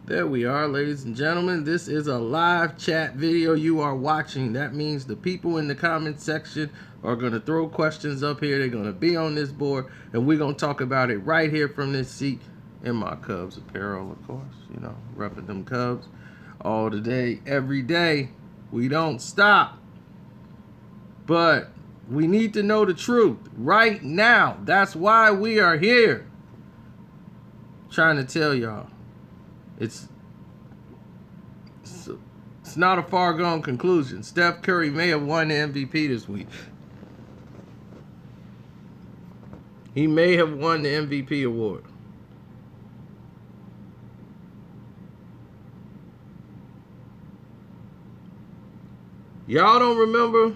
There we are, ladies and gentlemen. This is a live chat video you are watching. That means the people in the comment section are going to throw questions up here. They're going to be on this board, and we're going to talk about it right here from this seat in my Cubs apparel, of course. You know, repping them Cubs all day, every day. We don't stop. But we need to know the truth right now. That's why we are here. Trying to tell y'all. It's not a far gone conclusion. Steph Curry may have won the MVP this week. He may have won the MVP award. Y'all don't remember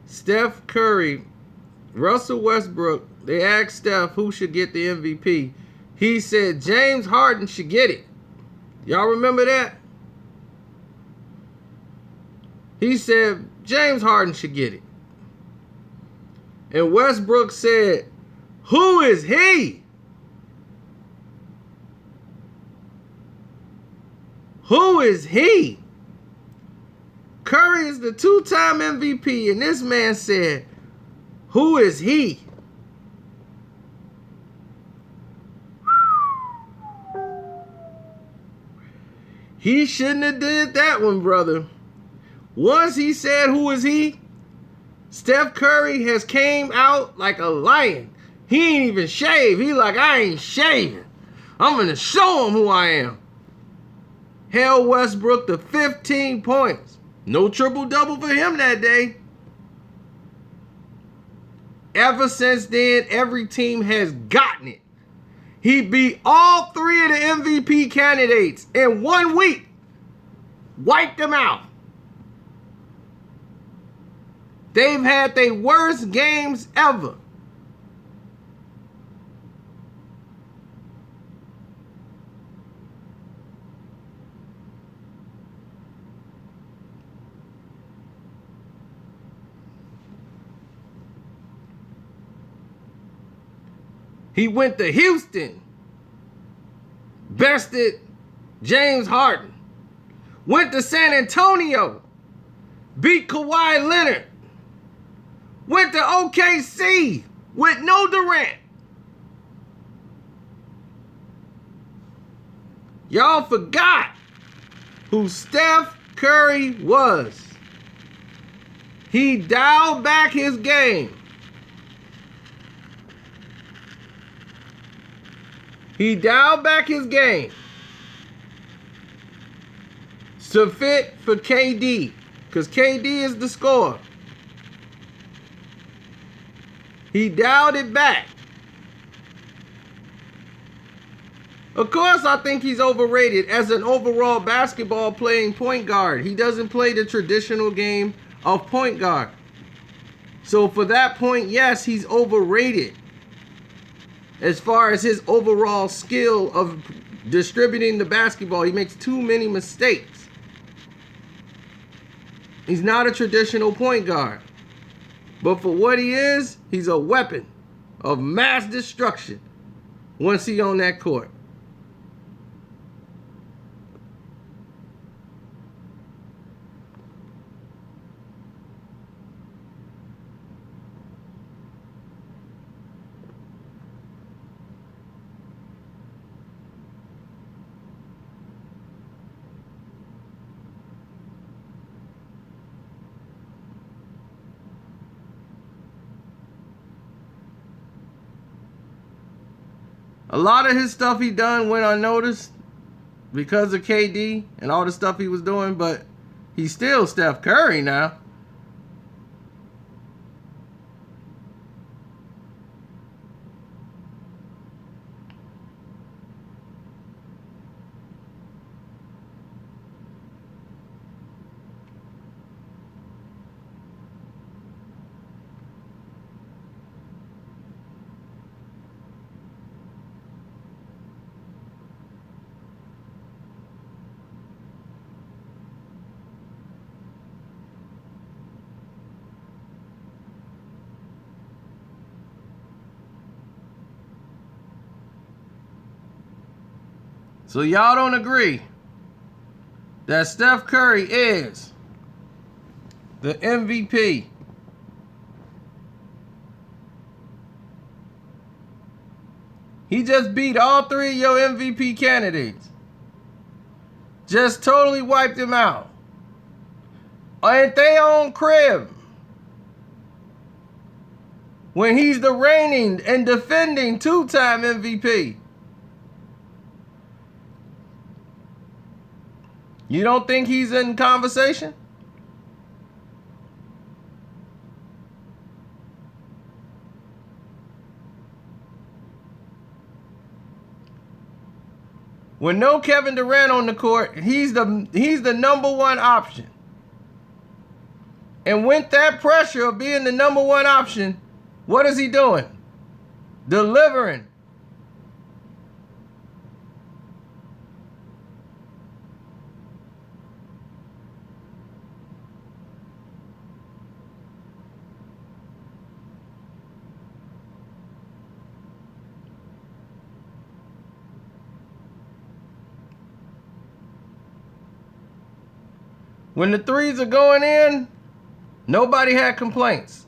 Steph Curry, Russell Westbrook, they asked Steph who should get the MVP. He said James Harden should get it. Y'all remember that? He said James Harden should get it. And Westbrook said, who is he? Who is he? Curry is the two-time MVP, and this man said, who is he? He shouldn't have did that one, brother. Once he said, who is he? Steph Curry has came out like a lion. He ain't even shaved. He like, I ain't shaving. I'm going to show him who I am. Held Westbrook to 15 points. No triple-double for him that day. Ever since then, every team has gotten it. He beat all three of the MVP candidates in 1 week. Wiped them out. They've had their worst games ever. He went to Houston, bested James Harden. Went to San Antonio, beat Kawhi Leonard. Went to OKC with no Durant. Y'all forgot who Steph Curry was. He dialed back his game. He dialed back his game to fit for KD, because KD is the scorer. He dialed it back. Of course, I think he's overrated as an overall basketball playing point guard. He doesn't play the traditional game of point guard. So for that point, yes, he's overrated. As far as his overall skill of distributing the basketball, he makes too many mistakes. He's not a traditional point guard. But for what he is, he's a weapon of mass destruction once he's on that court. A lot of his stuff he done went unnoticed because of KD and all the stuff he was doing, but he's still Steph Curry now. So y'all don't agree that Steph Curry is the MVP? He just beat all three of your MVP candidates. Just totally wiped him out. At their own crib. When he's the reigning and defending two-time MVP. You don't think he's in conversation? With no Kevin Durant on the court, he's the number one option. And with that pressure of being the number one option, what is he doing? Delivering. When the threes are going in, nobody had complaints.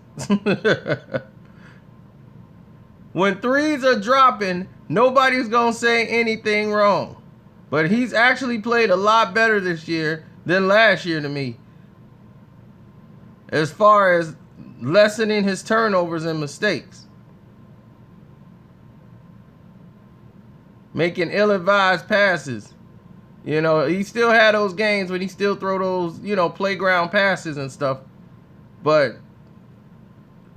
When threes are dropping, nobody's going to say anything wrong. But he's actually played a lot better this year than last year to me, as far as lessening his turnovers and mistakes. Making ill-advised passes. You know, he still had those games when he still throw those, playground passes and stuff. But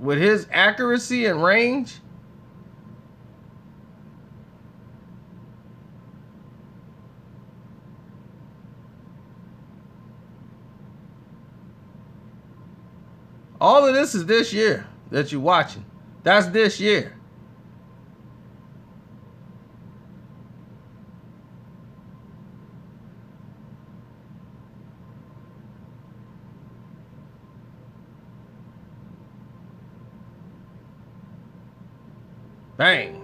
with his accuracy and range, all of this is this year that you're watching. That's this year. Bang.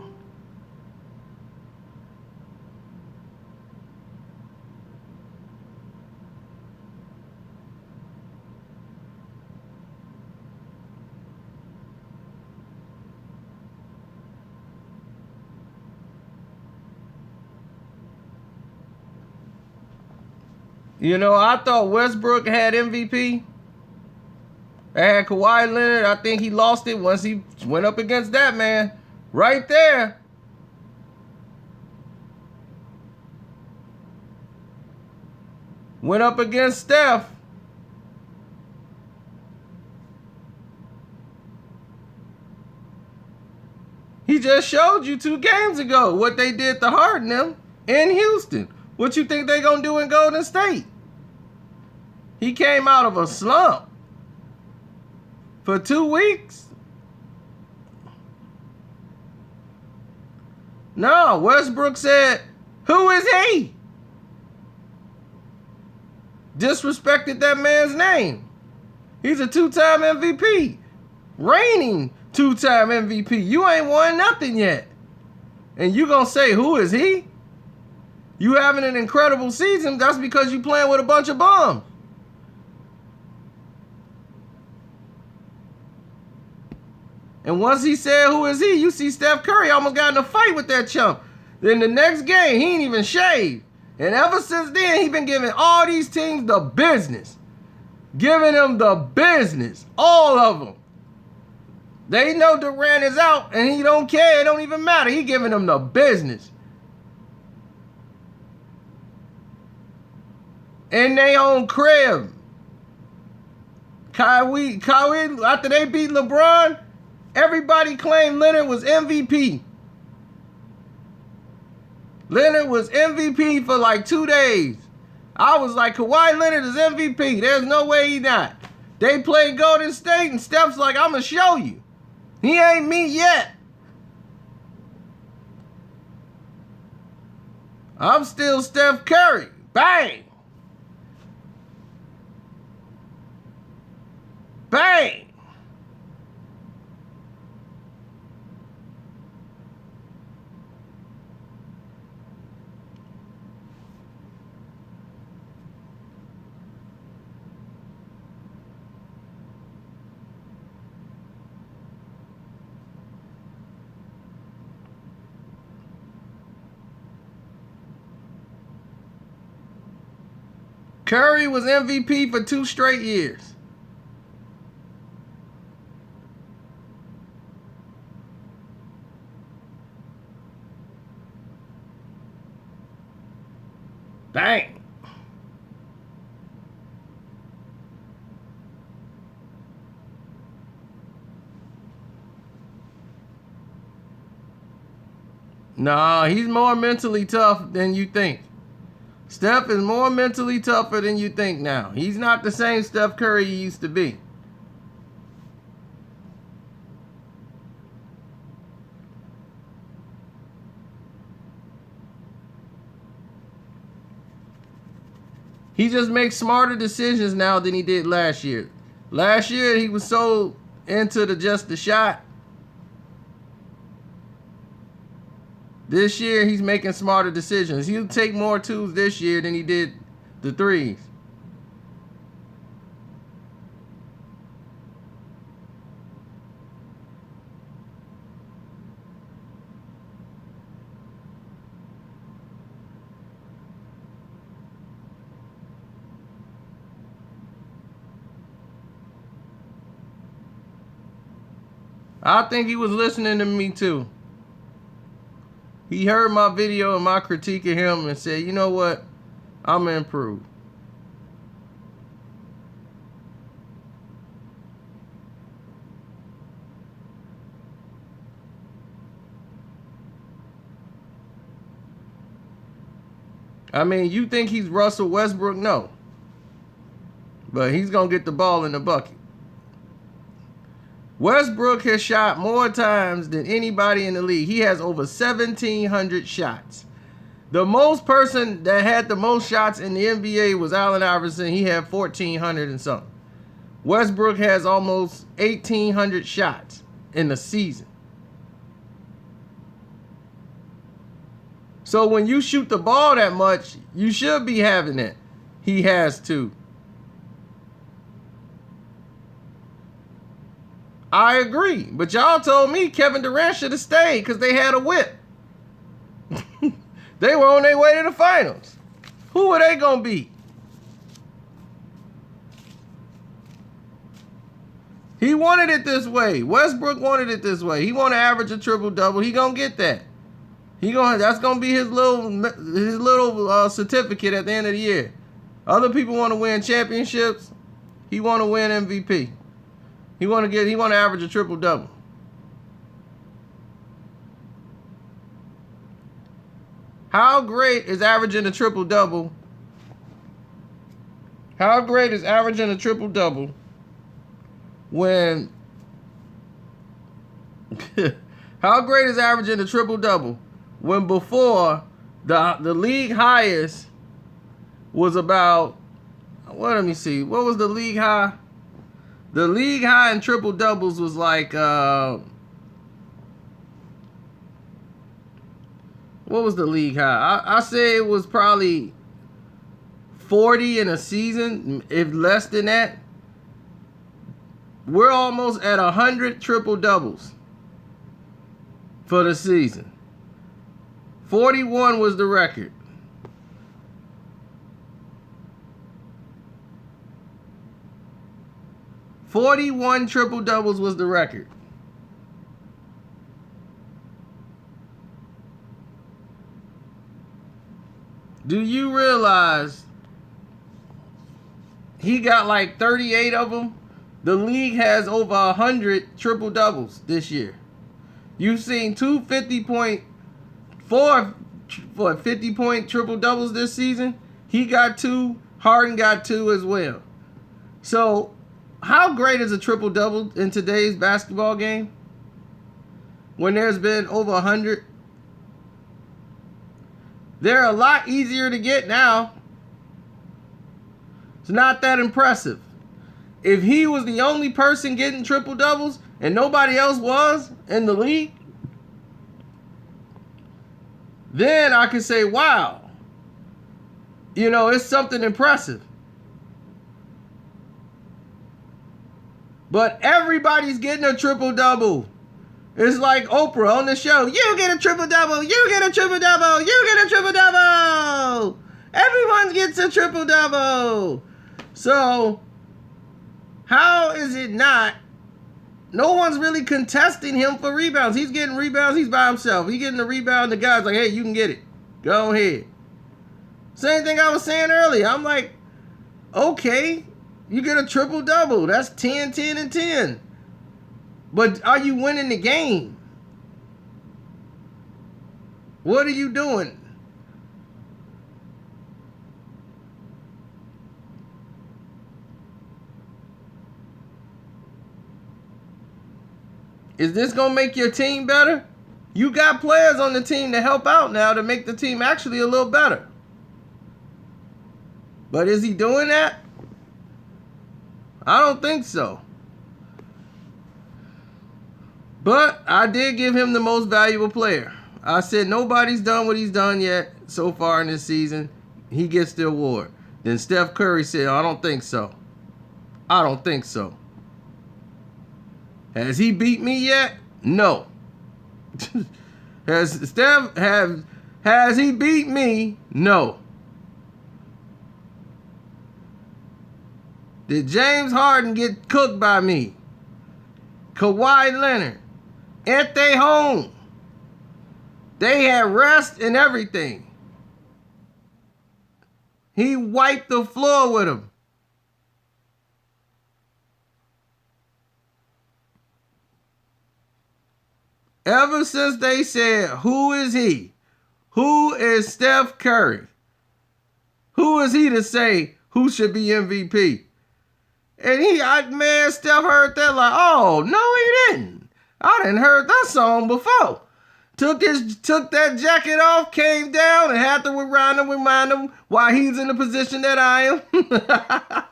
You know, I thought Westbrook had MVP. I had Kawhi Leonard. I think he lost it once he went up against that man. Right there. Went up against Steph. He just showed you 2 games ago what they did to Harden them in Houston. What you think they gonna do in Golden State? He came out of a slump for 2 weeks. No, Westbrook said, "Who is he?" Disrespected that man's name. He's a 2-time MVP. Reigning 2-time MVP. You ain't won nothing yet. And you gonna say, "Who is he?" You having an incredible season, that's because you playing with a bunch of bums. And once he said, "Who is he?" you see Steph Curry almost got in a fight with that chump. Then the next game, he ain't even shaved. And ever since then, he been giving all these teams the business. Giving them the business. All of them. They know Durant is out, and he don't care. It don't even matter. He giving them the business. In their own crib. Kyrie, after they beat LeBron, everybody claimed Leonard was MVP. Leonard was MVP for like 2 days. I was like, Kawhi Leonard is MVP. There's no way he not. They played Golden State, and Steph's like, I'm going to show you. He ain't me yet. I'm still Steph Curry. Bang. Bang. Curry was MVP for 2 straight years. Dang. Nah, he's more mentally tough than you think. Steph is more mentally tougher than you think now. He's not the same Steph Curry he used to be. He just makes smarter decisions now than he did last year. Last year, he was so into just the shot. This year, he's making smarter decisions. He'll take more twos this year than he did the threes. I think he was listening to me too. He heard my video and my critique of him and said, you know what? I'm going to improve. I mean, you think he's Russell Westbrook? No. But he's going to get the ball in the bucket. Westbrook has shot more times than anybody in the league. He has over 1,700 shots. The most person that had the most shots in the NBA was Allen Iverson. He had 1,400 and something. Westbrook has almost 1,800 shots in the season. So when you shoot the ball that much, you should be having it. He has to. I agree. But y'all told me Kevin Durant should have stayed because they had a whip. They were on their way to the finals. Who were they going to beat? He wanted it this way. Westbrook wanted it this way. He want to average a triple-double. He going to get that. That's going to be his little certificate at the end of the year. Other people want to win championships. He want to win MVP. He want to average a triple-double. How great is averaging a triple-double? How great is averaging a triple-double when how great is averaging a triple-double when before the league highest was about, let me see, what was the league high? The league high in triple-doubles was like, what was the league high? I say it was probably 40 in a season, if less than that. We're almost at 100 triple-doubles for the season. 41 was the record. "41 triple-doubles was the record. Do you realize he got like 38 of them? The league has over 100 triple-doubles this year. You've seen 2 50-point triple-doubles this season. He got 2. Harden got 2 as well. So, how great is a triple-double in today's basketball game? When there's been over 100? They're a lot easier to get now. It's not that impressive. If he was the only person getting triple-doubles and nobody else was in the league, then I could say, wow, you know, it's something impressive. But everybody's getting a triple-double. It's like Oprah on the show. You get a triple-double. You get a triple-double. You get a triple-double. Everyone gets a triple-double. So, how is it not? No one's really contesting him for rebounds. He's getting rebounds. He's by himself. He's getting the rebound. The guy's like, hey, you can get it. Go ahead. Same thing I was saying earlier. I'm like, okay, you get a triple-double. That's 10, 10, and 10. But are you winning the game? What are you doing? Is this going to make your team better? You got players on the team to help out now to make the team actually a little better. But is he doing that? I don't think so. But I did give him the most valuable player. I said nobody's done what he's done yet so far in this season. He gets the award. Then Steph Curry said, I don't think so. I don't think so. Has he beat me yet? No. Has he beat me? No. Did James Harden get cooked by me? Kawhi Leonard. Ain't they home? They had rest and everything. He wiped the floor with them. Ever since they said, who is he? Who is Steph Curry? Who is he to say who should be MVP? And man, Steph heard that like, oh, no, he didn't. I didn't heard that song before. Took that jacket off, came down, and had to remind him why he's in the position that I am.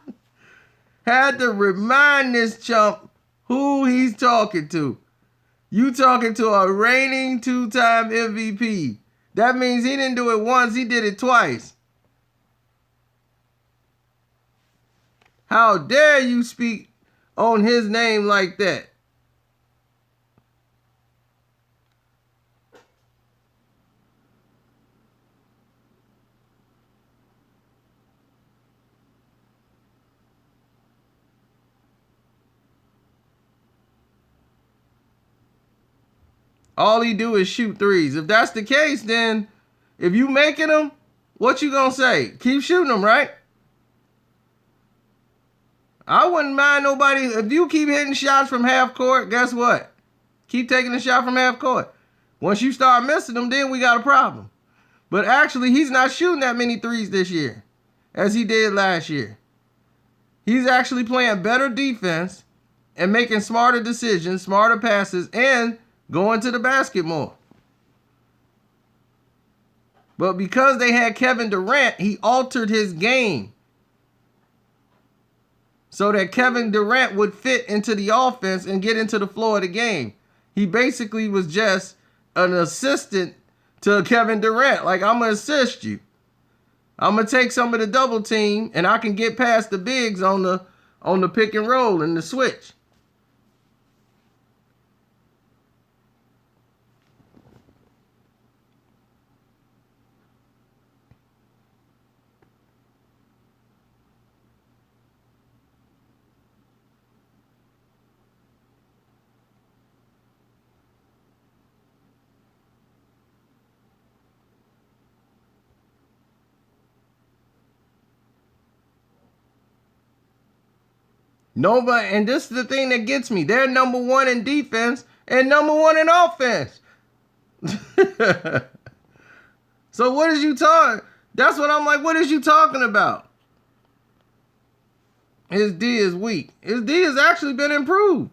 Had to remind this chump who he's talking to. You talking to a reigning 2-time MVP. That means he didn't do it once, he did it twice. How dare you speak on his name like that? All he do is shoot threes. If that's the case, then if you making them, what you gonna say? Keep shooting them, right? I wouldn't mind nobody. If you keep hitting shots from half court, guess what? Keep taking the shot from half court. Once you start missing them, then we got a problem. But actually, he's not shooting that many threes this year as he did last year. He's actually playing better defense and making smarter decisions, smarter passes, and going to the basket more. But because they had Kevin Durant, he altered his game so that Kevin Durant would fit into the offense and get into the flow of the game. He basically was just an assistant to Kevin Durant. Like, I'm going to assist you. I'm going to take some of the double team and I can get past the bigs on the pick and roll and the switch. Nobody, and this is the thing that gets me. They're number one in defense and number one in offense. So what is you talking? That's what I'm like, what is you talking about? His D is weak. His D has actually been improved.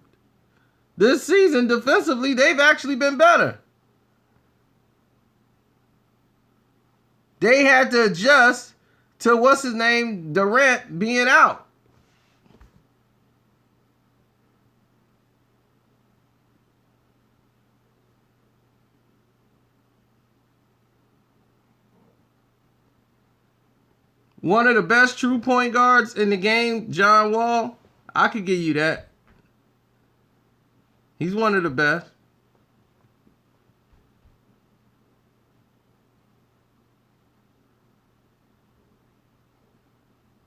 This season, defensively, they've actually been better. They had to adjust to what's his name, Durant being out. One of the best true point guards in the game, John Wall. I could give you that. He's one of the best.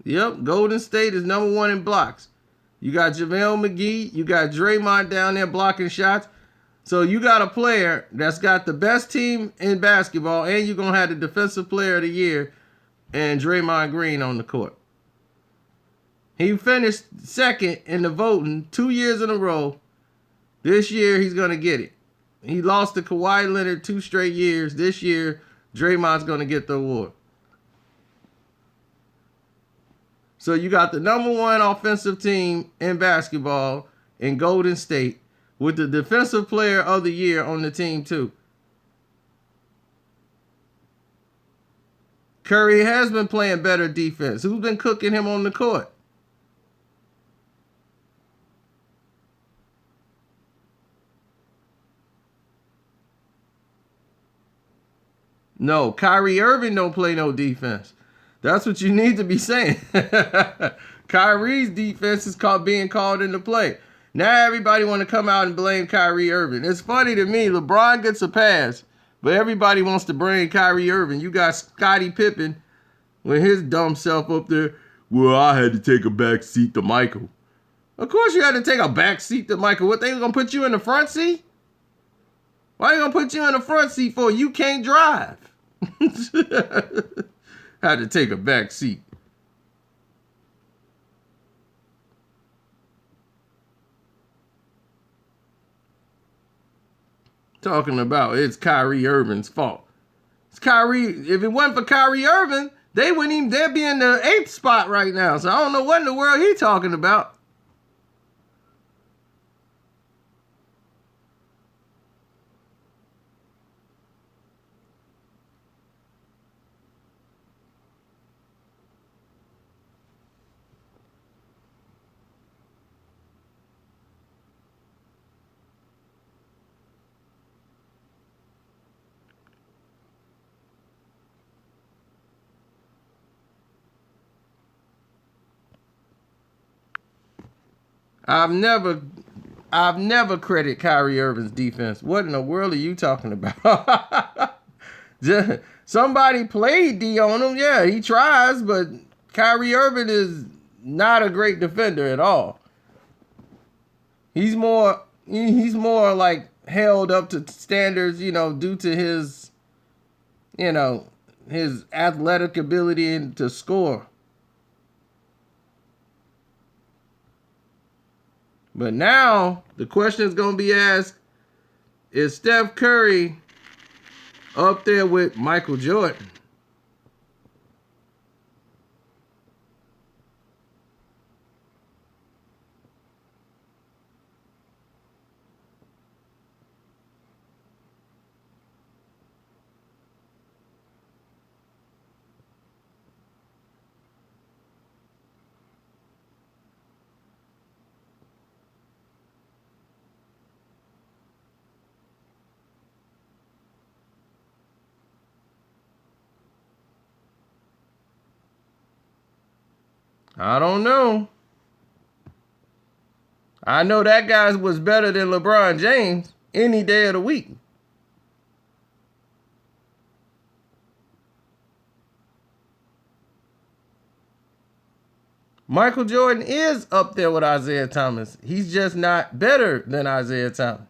Yep, Golden State is number one in blocks. You got JaVale McGee. You got Draymond down there blocking shots. So you got a player that's got the best team in basketball, and you're going to have the defensive player of the year and Draymond Green on the court. He finished second in the voting 2 years in a row. This year, he's going to get it. He lost to Kawhi Leonard 2 straight years. This year, Draymond's going to get the award. So you got the number one offensive team in basketball in Golden State with the defensive player of the year on the team too. Curry has been playing better defense. Who's been cooking him on the court? No, Kyrie Irving don't play no defense. That's what you need to be saying. Kyrie's defense is being called into play. Now everybody want to come out and blame Kyrie Irving. It's funny to me, LeBron gets a pass, but everybody wants to blame Kyrie Irving. You got Scottie Pippen with his dumb self up there. Well, I had to take a back seat to Michael. Of course you had to take a back seat to Michael. What, they gonna put you in the front seat? Why are you gonna put you in the front seat for? You can't drive. Had to take a back seat. Talking about it's Kyrie Irving's fault. It's Kyrie. If it wasn't for Kyrie Irving, they wouldn't even. They'd be in the 8th spot right now. So I don't know what in the world he's talking about. I've never credited Kyrie Irving's defense. What in the world are you talking about? Somebody played D on him. Yeah, he tries, but Kyrie Irving is not a great defender at all. He's more like held up to standards, due to his, his athletic ability and to score. But now the question is going to be asked, is Steph Curry up there with Michael Jordan? I don't know. I know that guy was better than LeBron James any day of the week. Michael Jordan is up there with Isaiah Thomas. He's just not better than Isaiah Thomas.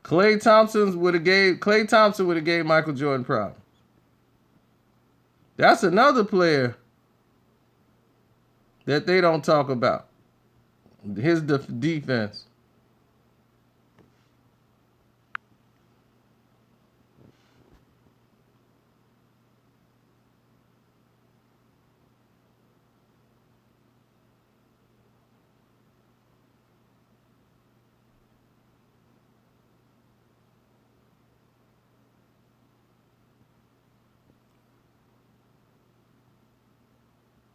Klay Thompson would have gave Michael Jordan problems. That's another player that they don't talk about. His defense.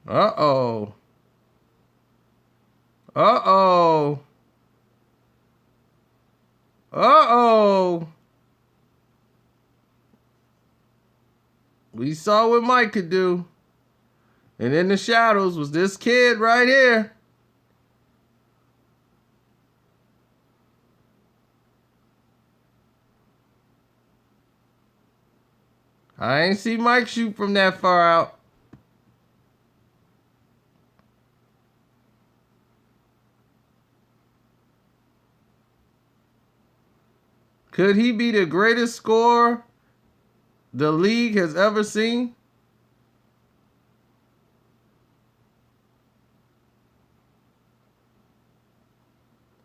Uh-oh. Uh-oh. Uh-oh. We saw what Mike could do. And in the shadows was this kid right here. I ain't see Mike shoot from that far out. Could he be the greatest scorer the league has ever seen?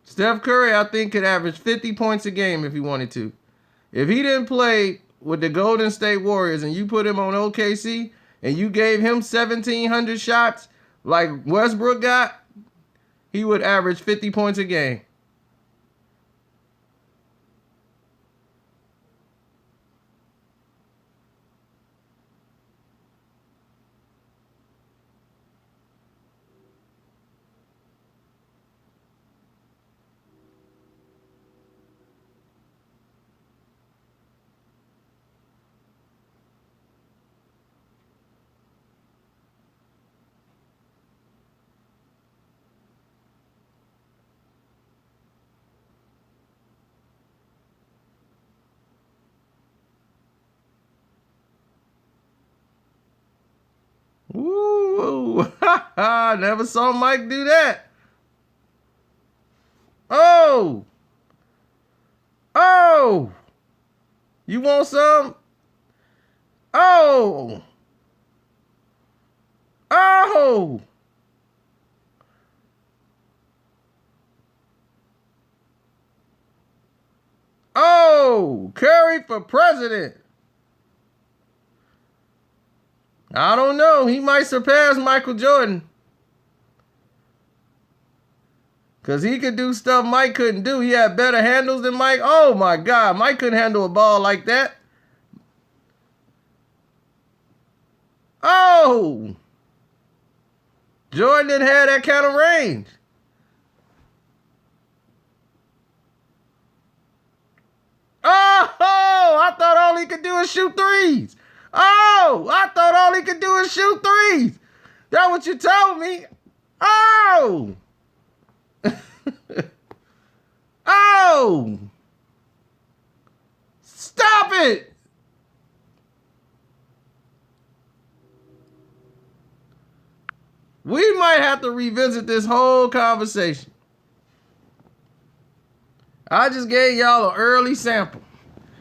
Steph Curry, I think, could average 50 points a game if he wanted to. If he didn't play with the Golden State Warriors and you put him on OKC and you gave him 1,700 shots like Westbrook got, he would average 50 points a game. Ooh, never saw Mike do that. Oh, you want some? Oh, Curry for president. I don't know. He might surpass Michael Jordan. Because he could do stuff Mike couldn't do. He had better handles than Mike. Oh, my God. Mike couldn't handle a ball like that. Oh. Jordan didn't have that kind of range. Oh, I thought all he could do is shoot threes. Oh, I thought all he could do is shoot threes. That's what you told me. Oh. Oh. Stop it. We might have to revisit this whole conversation. I just gave y'all an early sample.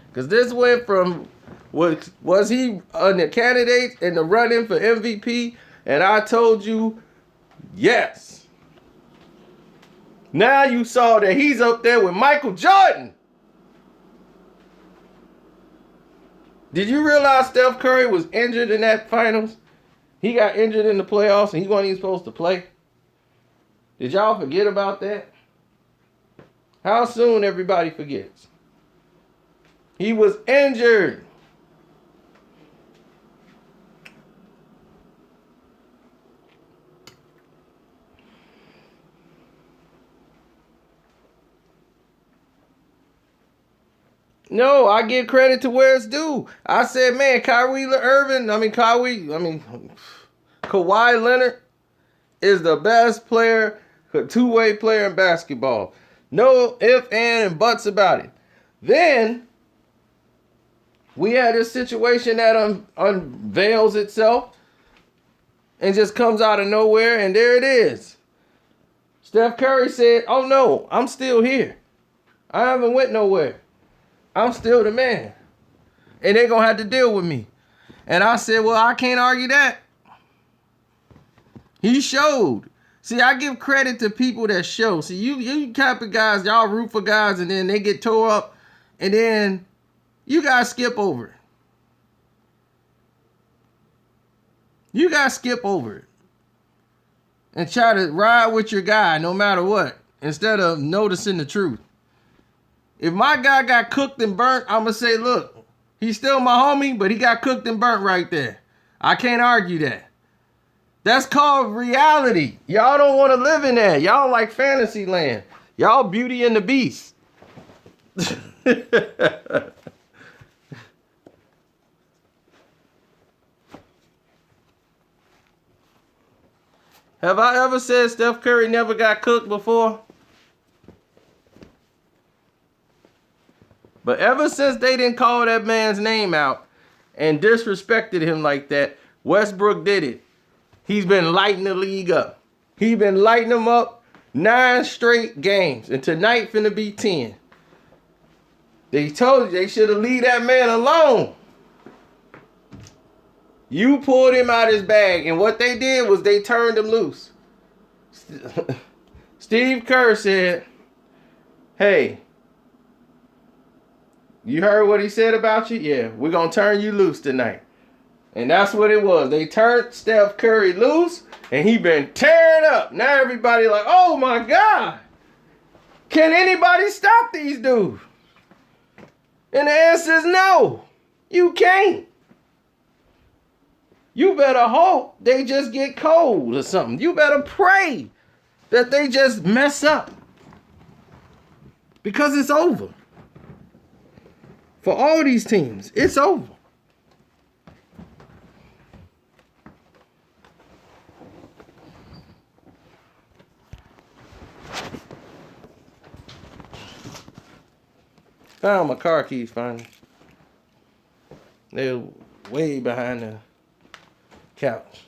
Because this went from, was he the candidate in the run-in for MVP? And I told you, yes. Now you saw that he's up there with Michael Jordan. Did you realize Steph Curry was injured in that finals? He got injured in the playoffs and he wasn't even supposed to play. Did y'all forget about that? How soon everybody forgets? He was injured. No, I give credit to where it's due. I said, man, Kawhi Leonard is the best player, two-way player in basketball. No ifs, ands, and buts about it. Then we had this situation that unveils itself and just comes out of nowhere, and there it is. Steph Curry said, oh no, I'm still here. I haven't went nowhere. I'm still the man. And they're going to have to deal with me. And I said, well, I can't argue that. He showed. See, I give credit to people that show. See, you type of guys, y'all root for guys, and then they get tore up, and then you guys skip over it. You guys skip over it. And try to ride with your guy no matter what, instead of noticing the truth. If my guy got cooked and burnt, I'm going to say, look, he's still my homie, but he got cooked and burnt right there. I can't argue that. That's called reality. Y'all don't want to live in that. Y'all like fantasy land. Y'all Beauty and the Beast. Have I ever said Steph Curry never got cooked before? But ever since they didn't call that man's name out and disrespected him like that, Westbrook did it. He's been lighting the league up. He's been lighting them up 9 straight games. And tonight finna be 10. They told you they should have leave that man alone. You pulled him out his bag, and what they did was they turned him loose. Steve Kerr said, hey, you heard what he said about you? Yeah, we're going to turn you loose tonight. And that's what it was. They turned Steph Curry loose, and he been tearing up. Now everybody like, oh my God. Can anybody stop these dudes? And the answer is no. You can't. You better hope they just get cold or something. You better pray that they just mess up. Because it's over. For all these teams, it's over. Found my car keys finally. They're way behind the couch.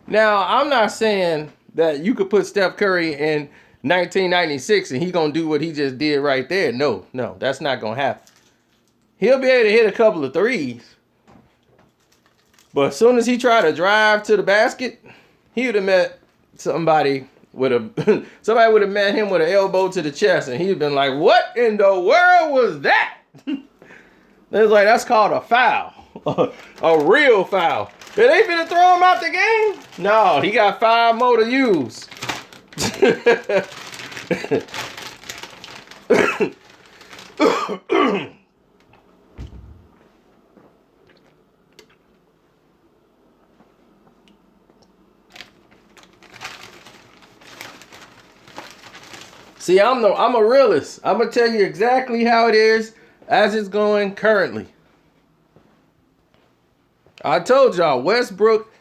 Now, I'm not saying that you could put Steph Curry in 1996 and he gonna do what he just did right there. No, that's not gonna happen. He'll be able to hit a couple of threes, but as soon as he tried to drive to the basket, he would have met somebody with a somebody would have met him with an elbow to the chest, and he'd been like, "What in the world was that?" It's like, that's called a foul, a real foul. Are they finna throw him out the game? No, he got 5 more to use. See, I'm a realist. I'm gonna tell you exactly how it is as it's going currently. I told y'all, Westbrook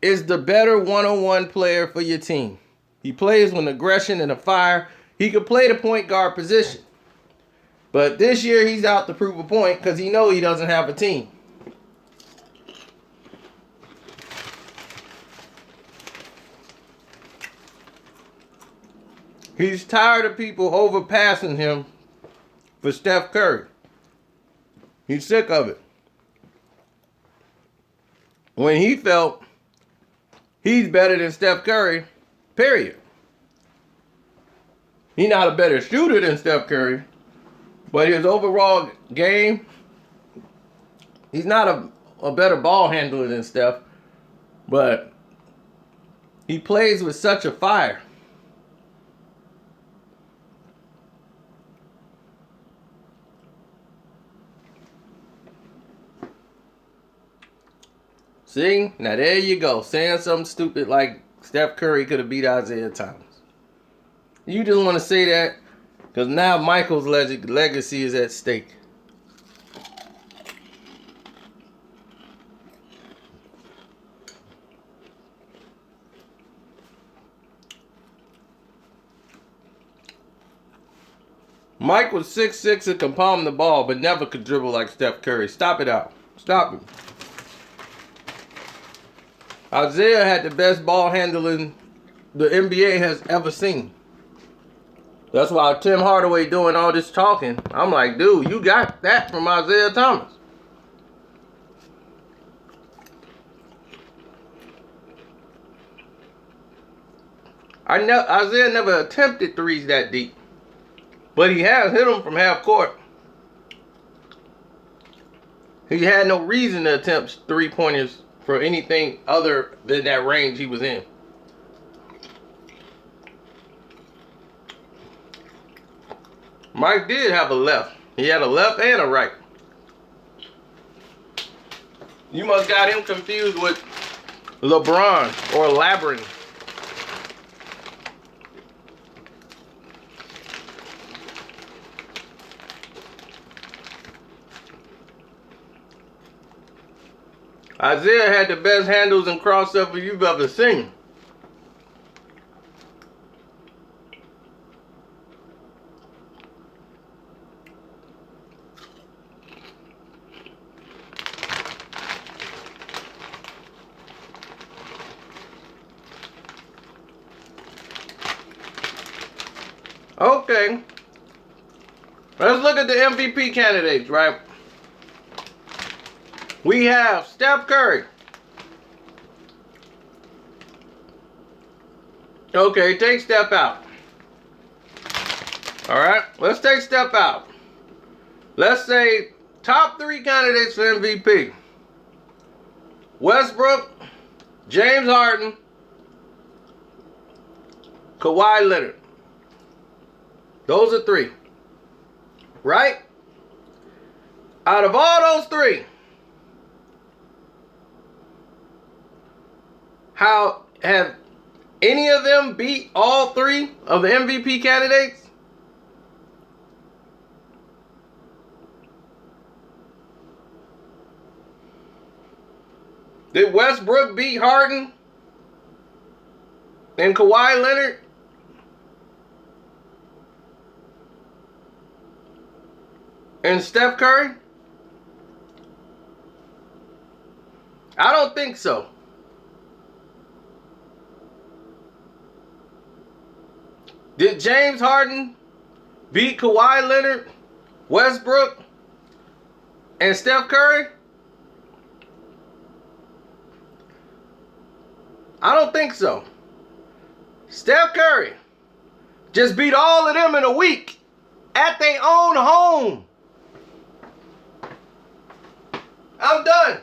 is the better one-on-one player for your team. He plays with aggression and a fire. He could play the point guard position. But this year, he's out to prove a point because he knows he doesn't have a team. He's tired of people overpassing him for Steph Curry. He's sick of it. When he felt he's better than Steph Curry, period. He's not a better shooter than Steph Curry, but his overall game, he's not a better ball handler than Steph, but he plays with such a fire. See? Now there you go. Saying something stupid like Steph Curry could have beat Isaiah Thomas. You just want to say that because now Michael's legacy is at stake. Mike was 6'6" and could palm the ball, but never could dribble like Steph Curry. Stop it out. Stop it. Isaiah had the best ball handling the NBA has ever seen. That's why Tim Hardaway doing all this talking. I'm like, dude, you got that from Isaiah Thomas. Isaiah never attempted threes that deep, but he has hit them from half court. He had no reason to attempt 3-pointers for anything other than that range he was in. Mike did have a left. He had a left and a right. You must got him confused with LeBron or Labyrinth. Isaiah had the best handles and crossover you've ever seen. Okay. Let's look at the MVP candidates, right? We have Steph Curry. Okay, take Steph out. Alright, let's take Steph out. Let's say top 3 candidates for MVP. Westbrook, James Harden, Kawhi Leonard. Those are 3. Right? Out of all those 3, how have any of them beat all 3 of the MVP candidates? Did Westbrook beat Harden and Kawhi Leonard? And Steph Curry? I don't think so. Did James Harden beat Kawhi Leonard, Westbrook, and Steph Curry? I don't think so. Steph Curry just beat all of them in a week at their own home. I'm done.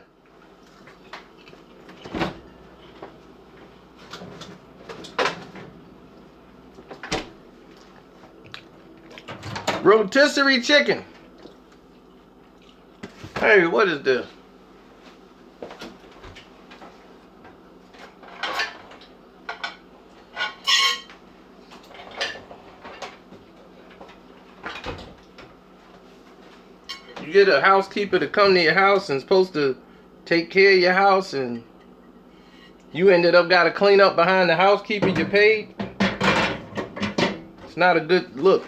Rotisserie chicken. Hey, what is this? You get a housekeeper to come to your house and supposed to take care of your house, and you ended up got to clean up behind the housekeeper you paid. It's not a good look.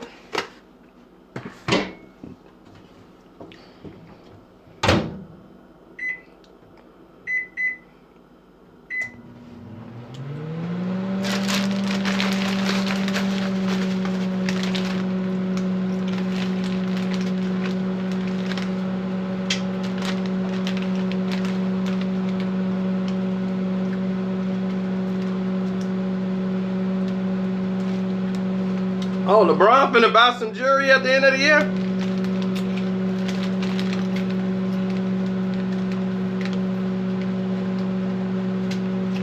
Oh, LeBron finna buy some jewelry at the end of the year?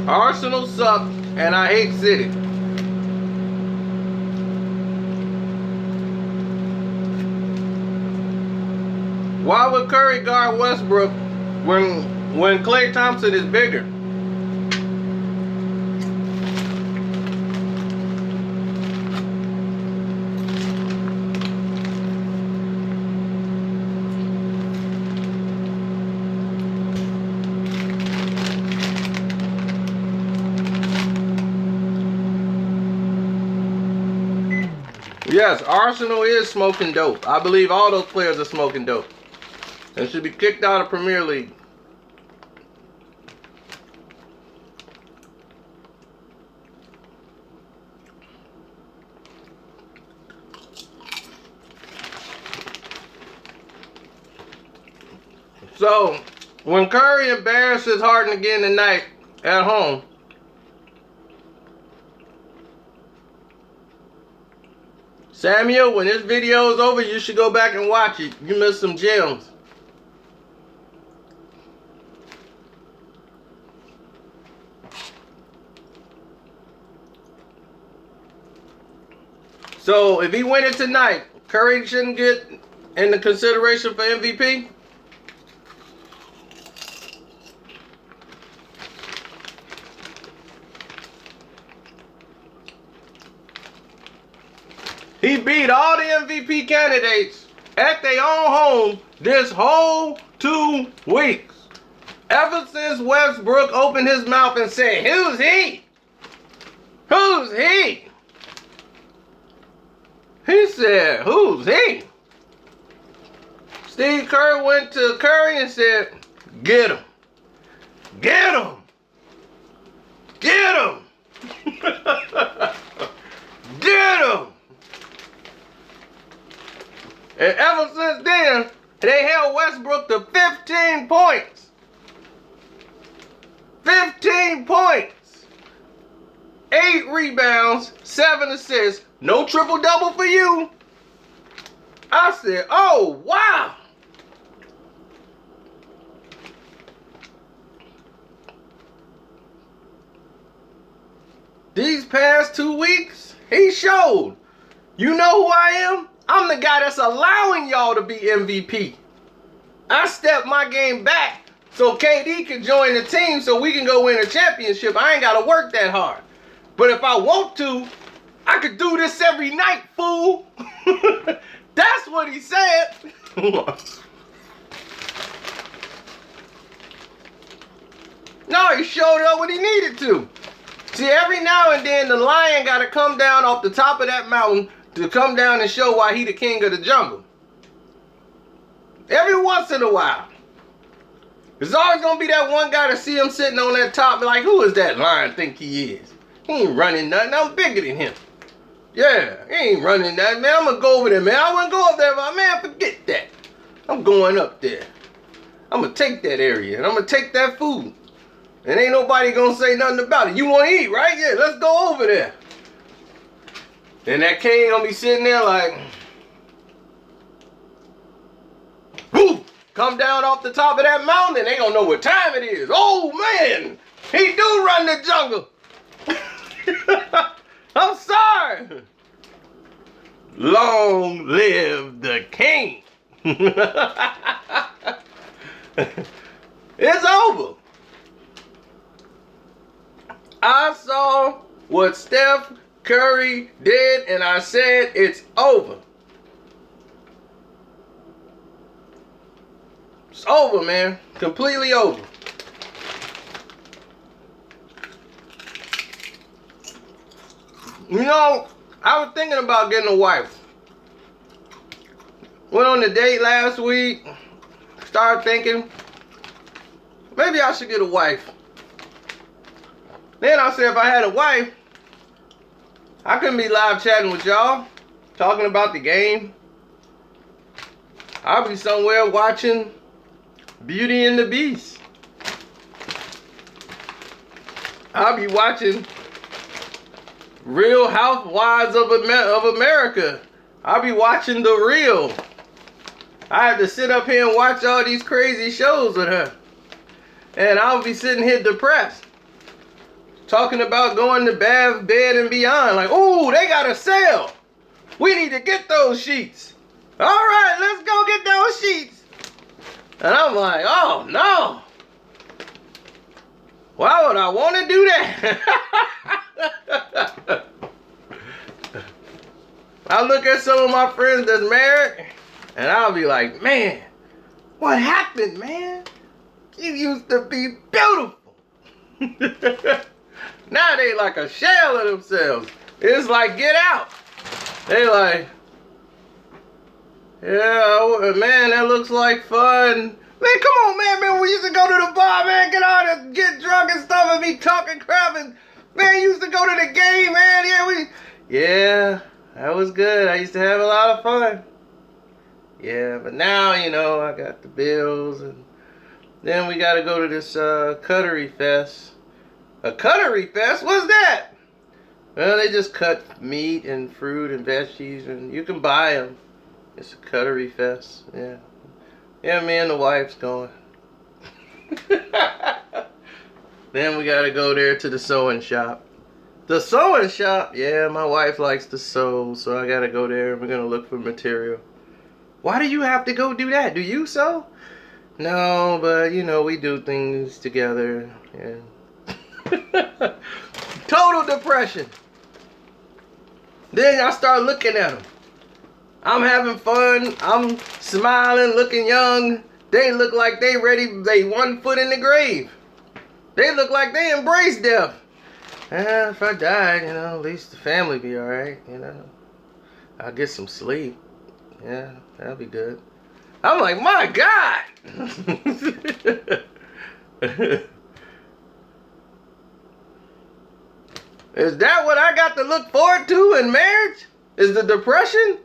Arsenal suck, and I hate City. Why would Curry guard Westbrook when Klay Thompson is bigger? Yes, Arsenal is smoking dope. I believe all those players are smoking dope and should be kicked out of Premier League. So, when Curry embarrasses Harden again tonight at home, Samuel, when this video is over, you should go back and watch it. You missed some gems. So, if he win it tonight, Curry shouldn't get in the consideration for MVP? He beat all the MVP candidates at their own home this whole 2 weeks. Ever since Westbrook opened his mouth and said, "Who's he? Who's he?" He said, "Who's he?" Steve Kerr went to Curry and said, "Get him. Get him. Get him." Get him. And ever since then, they held Westbrook to 15 points. 15 points. 8 rebounds, 7 assists. No triple-double for you. I said, oh, wow. These past 2 weeks, he showed. You know who I am? I'm the guy that's allowing y'all to be MVP. I stepped my game back so KD can join the team so we can go win a championship. I ain't got to work that hard. But if I want to, I could do this every night, fool. That's what he said. No, he showed up when he needed to. See, every now and then the lion got to come down off the top of that mountain to come down and show why he the king of the jungle. Every once in a while. There's always going to be that one guy to see him sitting on that top, be like, who is that lion think he is? He ain't running nothing. I'm bigger than him. Yeah, he ain't running nothing, man. I'm going to go over there, man. I wouldn't go up there, but man, forget that. I'm going up there. I'm going to take that area, and I'm going to take that food. And ain't nobody going to say nothing about it. You want to eat, right? Yeah, let's go over there. And that king going to be sitting there like, whoo, come down off the top of that mountain, and they going to know what time it is. Oh, man, he do run the jungle. I'm sorry. Long live the king. It's over. I saw what Steph Curry did, and I said it's over. It's over, man. Completely over. You know, I was thinking about getting a wife. Went on a date last week. Started thinking, maybe I should get a wife. Then I said if I had a wife, I couldn't be live chatting with y'all, talking about the game. I'll be somewhere watching Beauty and the Beast. I'll be watching Real Housewives of America. I'll be watching The Real. I have to sit up here and watch all these crazy shows with her. And I'll be sitting here depressed. Talking about going to Bed and Beyond. Like, ooh, they got a sale. We need to get those sheets. All right, let's go get those sheets. And I'm like, oh, no. Why would I want to do that? I look at some of my friends that's married, and I'll be like, man, what happened, man? You used to be beautiful. Now they like a shell of themselves. It's like, get out. They like, yeah, man, that looks like fun. Man, come on, man. Man, we used to go to the bar, man, get out and get drunk and stuff and be talking crap. And, man, used to go to the game, man. Yeah, that was good. I used to have a lot of fun. Yeah, but now, you know, I got the bills. And then we got to go to this Cuttery Fest. A Cuttery Fest? What's that? Well, they just cut meat and fruit and veggies, and you can buy them. It's a Cuttery Fest, yeah. Yeah, me and the wife's going. Then we gotta go there to the sewing shop. The sewing shop? Yeah, my wife likes to sew, so I gotta go there and we're gonna look for material. Why do you have to go do that? Do you sew? No, but you know, we do things together. Yeah. Total depression. Then I start looking at them. I'm having fun. I'm smiling, looking young. They look like they ready, they 1 foot in the grave. They look like they embrace death. If I died, at least the family be alright, I'll get some sleep. Yeah, that'll be good. I'm like, my God! Is that what I got to look forward to in marriage? Is the depression?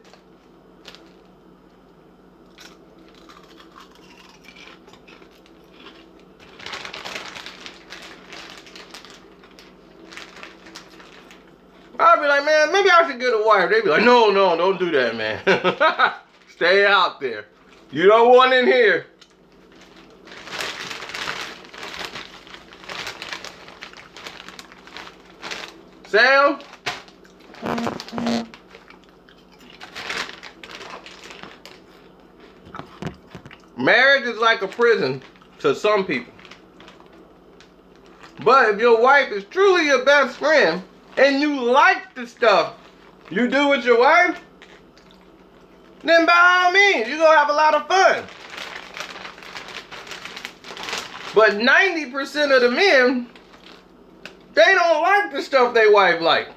I'll be like, man, maybe I should get a wife. They be like, no, don't do that, man. Stay out there. You don't want in here. Sam? Marriage is like a prison to some people. But if your wife is truly your best friend and you like the stuff you do with your wife, then by all means, you're going to have a lot of fun. But 90% of the men, they don't like the stuff their wife like.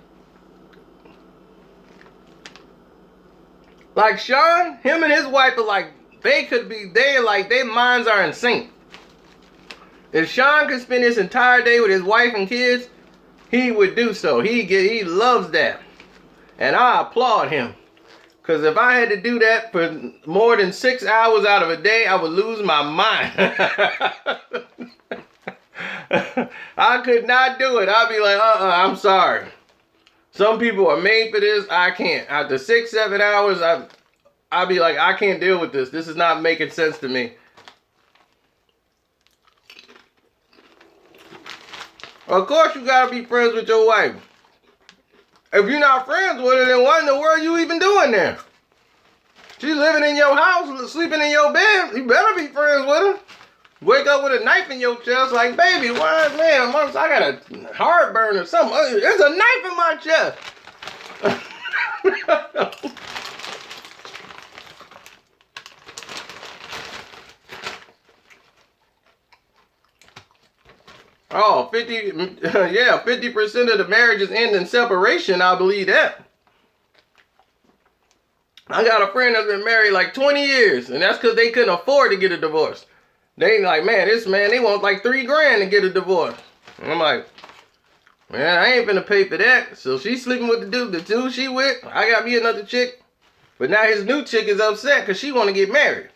Like Sean, him and his wife are like, their minds are in sync. If Sean could spend his entire day with his wife and kids, he would do so. He loves that. And I applaud him. Because if I had to do that for more than 6 hours out of a day, I would lose my mind. I could not do it. I'd be like, I'm sorry. Some people are made for this. I can't. After 6, 7 hours, I'd be like, I can't deal with this. This is not making sense to me. Of course you gotta be friends with your wife. If you're not friends with her, then what in the world are you even doing there? She's living in your house, sleeping in your bed. You better be friends with her. Wake up with a knife in your chest like, baby, why, man, I got a heartburn or something. There's a knife in my chest. Oh, 50% of the marriages end in separation. I believe that. I got a friend that's been married like 20 years, and that's because they couldn't afford to get a divorce. They like, they want like $3,000 to get a divorce. And I'm like, man, I ain't finna pay for that. So she's sleeping with the dude she with. I got me another chick. But now his new chick is upset because she want to get married.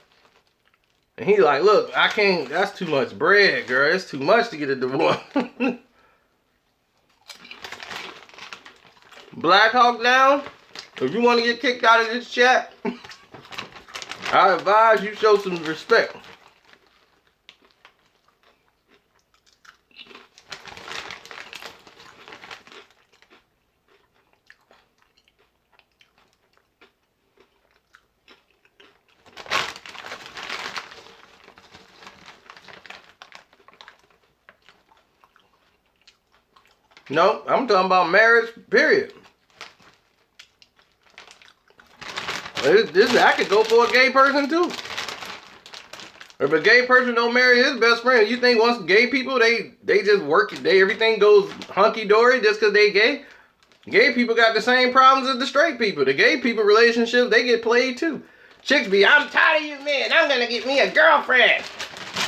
And he like, look, I can't, that's too much bread, girl. It's too much to get a divorce. Black Hawk down. If you want to get kicked out of this chat, I advise you show some respect. No, I'm talking about marriage, period. I could go for a gay person too. If a gay person don't marry his best friend, you think once gay people, they just work, everything goes hunky-dory just because they gay? Gay people got the same problems as the straight people. The gay people relationships, they get played too. Chicks be, I'm tired of you men, I'm gonna get me a girlfriend.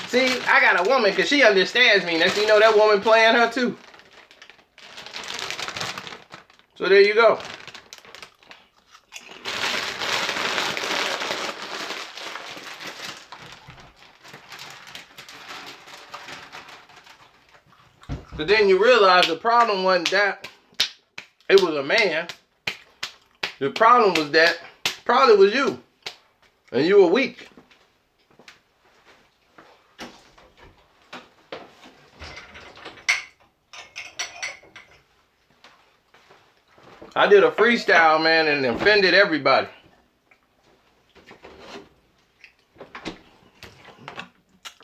See, I got a woman because she understands me. Next thing you know, that woman playing her too. So there you go. But then you realize the problem wasn't that it was a man. The problem was that probably was you. And you were weak. I did a freestyle, man, and offended everybody.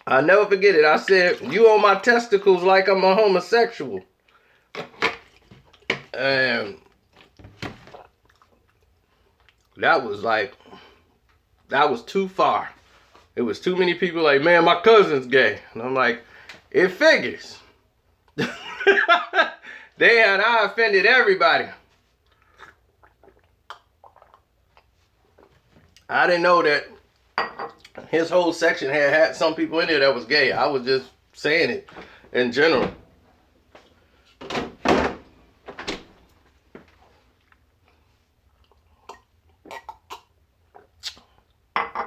I'll never forget it. I said, you on my testicles like I'm a homosexual. And that was too far. It was too many people like, man, my cousin's gay. And I'm like, it figures. I offended everybody. I didn't know that his whole section had some people in there that was gay. I was just saying it in general.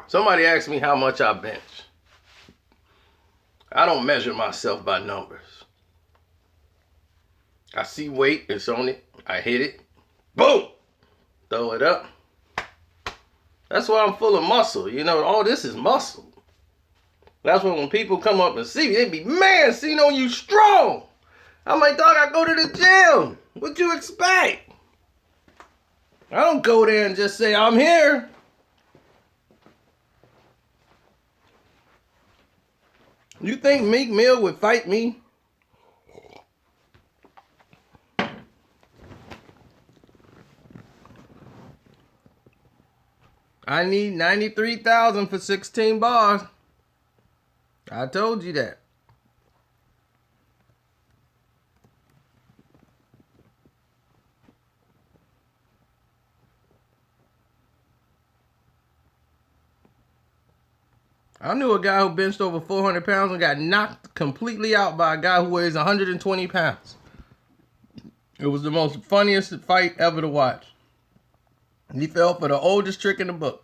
Somebody asked me how much I bench. I don't measure myself by numbers. I see weight, it's on it, I hit it, boom, throw it up. That's why I'm full of muscle. You know, all this is muscle. That's when people come up and see me, they be, man, Cino, you strong. I'm like, dog, I go to the gym. What you expect? I don't go there and just say, I'm here. You think Meek Mill would fight me? I need 93,000 for 16 bars. I told you that. I knew a guy who benched over 400 pounds and got knocked completely out by a guy who weighs 120 pounds. It was the most funniest fight ever to watch. He fell for the oldest trick in the book.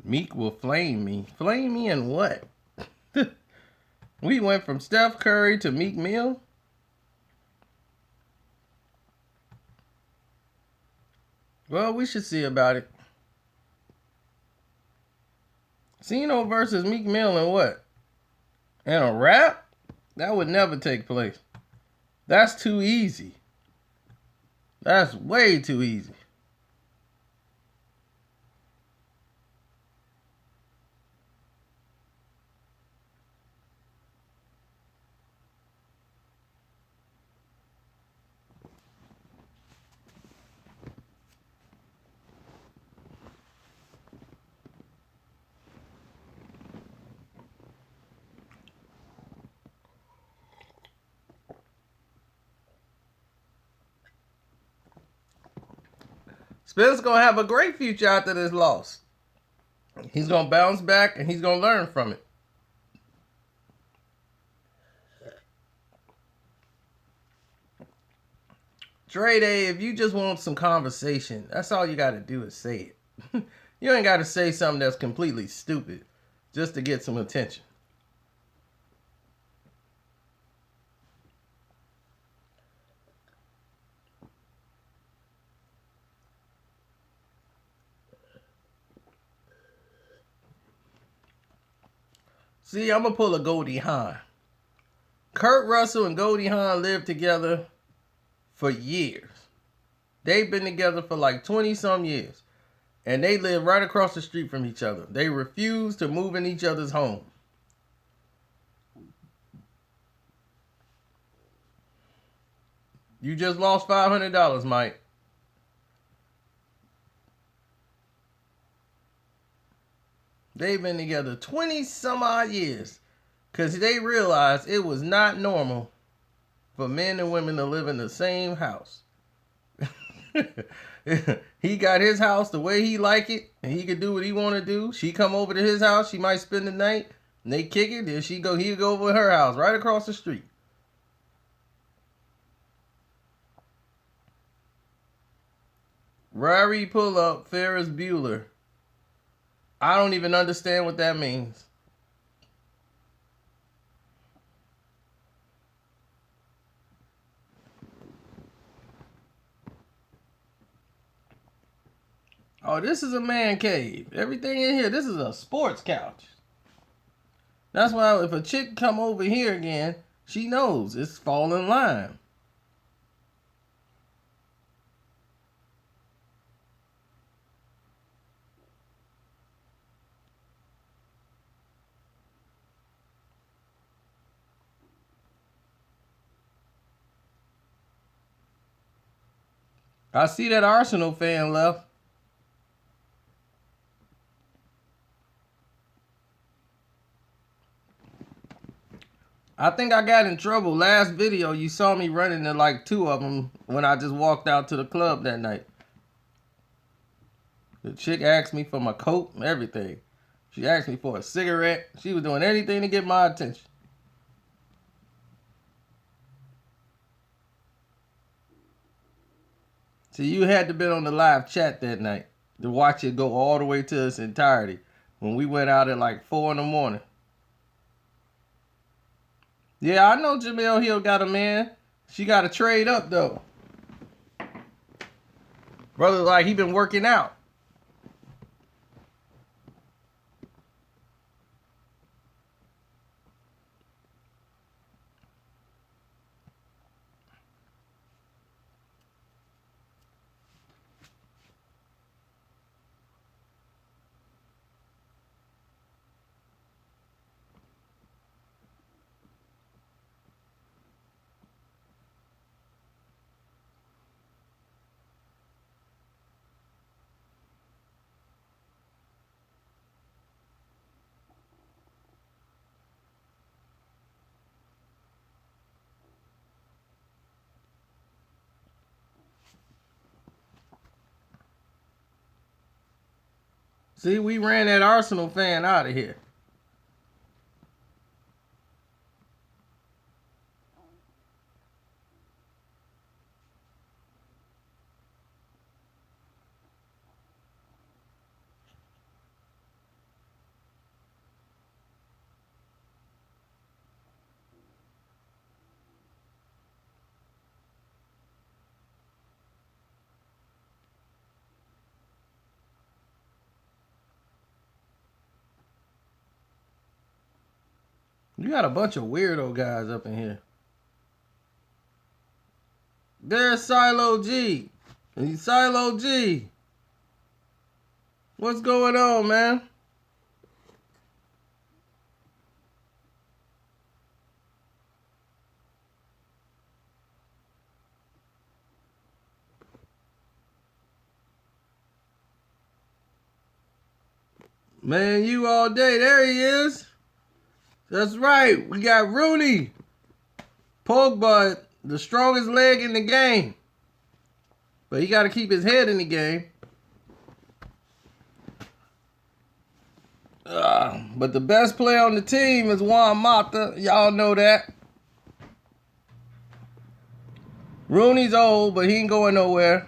Meek will flame me. Flame me in what? We went from Steph Curry to Meek Mill. Well, we should see about it. Cino versus Meek Mill and what? And a rap? That would never take place. That's too easy. That's way too easy. Spence gonna have a great future after this loss. He's gonna bounce back and he's gonna learn from it. Dre Day, if you just want some conversation, that's all you gotta do is say it. You ain't gotta say something that's completely stupid just to get some attention. See, I'm gonna pull a Goldie Hawn. Kurt Russell and Goldie Hawn lived together for years. They've been together for like 20 some years. And they live right across the street from each other. They refuse to move in each other's home. You just lost $500, Mike. They've been together 20 some odd years because they realized it was not normal for men and women to live in the same house. He got his house the way he like it, and he could do what he want to do. She come over to his house, she might spend the night, and they kick it. Then he'll go over to her house right across the street. Rari pull up Ferris Bueller. I don't even understand what that means. Oh, this is a man cave. Everything in here, this is a sports couch. That's why if a chick come over here again, she knows it's fall in line. I see that Arsenal fan left. I think I got in trouble. Last video, you saw me running to like 2 of them when I just walked out to the club that night. The chick asked me for my coat and everything. She asked me for a cigarette. She was doing anything to get my attention. See, you had to been on the live chat that night to watch it go all the way to its entirety when we went out at like 4 in the morning. Yeah, I know Jamel Hill got a man. She got to trade up, though. Brother, like, he been working out. See, we ran that Arsenal fan out of here. You got a bunch of weirdo guys up in here. There's Silo G. And Silo G. What's going on, man? Man, you all day. There he is. That's right. We got Rooney. Pogba, the strongest leg in the game. But he got to keep his head in the game. But the best player on the team is Juan Mata. Y'all know that. Rooney's old, but he ain't going nowhere.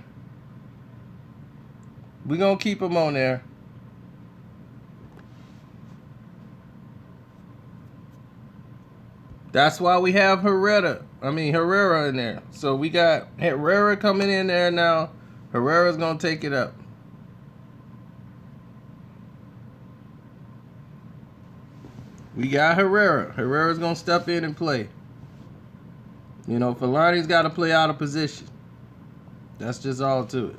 We're going to keep him on there. That's why we have Herrera in there. So we got Herrera coming in there now. Herrera's going to take it up. We got Herrera. Herrera's going to step in and play. You know, Fellaini's got to play out of position. That's just all to it.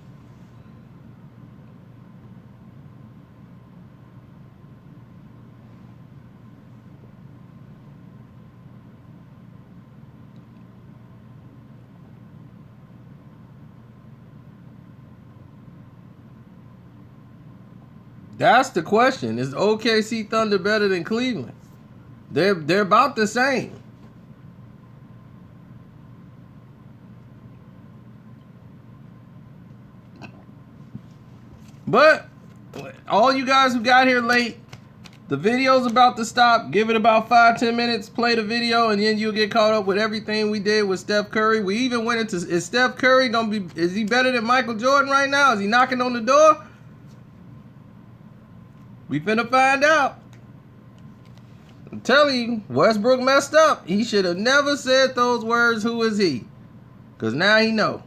That's the question. Is OKC Thunder better than Cleveland? They're about the same. But all you guys who got here late, the video's about to stop. Give it about 5-10 minutes. Play the video, and then you'll get caught up with everything we did with Steph Curry. We even went into, is Steph Curry is he better than Michael Jordan right now? Is he knocking on the door? We finna find out. I'm telling you, Westbrook messed up. He should have never said those words, who is he? Because now he know.